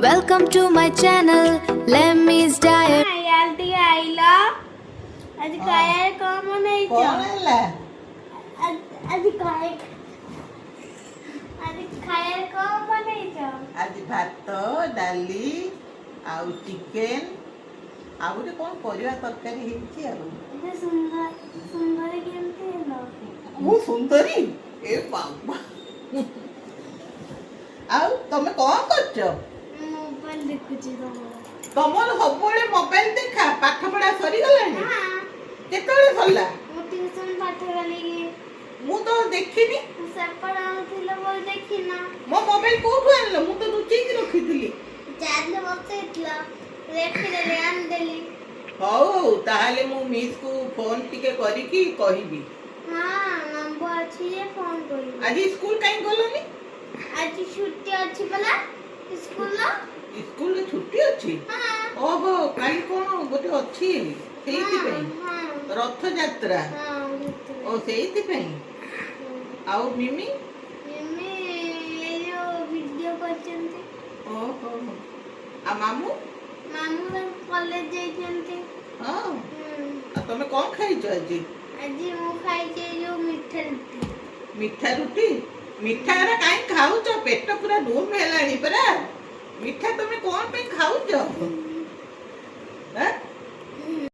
Welcome to my channel, Lemmy's Diet. याल्टी आइला आज काय काम नाही कौन है आज खायर काम नाही आज भात डाली आउ चिकेन आउ रे कौन परिवा तरकारी हेची आउ एते सुंदर सुंदर केमते हेलो मु सुंदरी ए बाबा आउ तमे कौन करछो मोबाइल देखुची तमर सबले मोबाइल देखा पाठ पढ़ा सरी गलानी केतळे सरला मो ट्यूशन पाठ गली मु तो देखिनी सेपड़ आउथिला बोल देखिना मो मोबाइल कोठु आनलो मु तो लुचेई के रखितली चार्ज बसैतला देखिले आन देली हौ ताहाले मु मिस को फोन टिके करी की कहिबी हां नंबर अछि जे फोन करी आज स्कूल काई गलोनी आज छुट्टी अछि बला स्कूल स्कूल रे छुट्टी अछि हां ओहो काई कोन गोटे अछि सेइति पई हां रथ यात्रा हां ओ सेइति पई आउ मिमी मम्मी ये जो वीडियो करचंती ओहो आ मामू मामू कॉलेज जाइचंती हां आ तमे कोन खाइছো आज आज मु खाई के जो मीठा रुटी मीठा रे काई खाउছো पेट पूरा डूम हेलानी परा मीठा तमे कोन पे खाउছো हां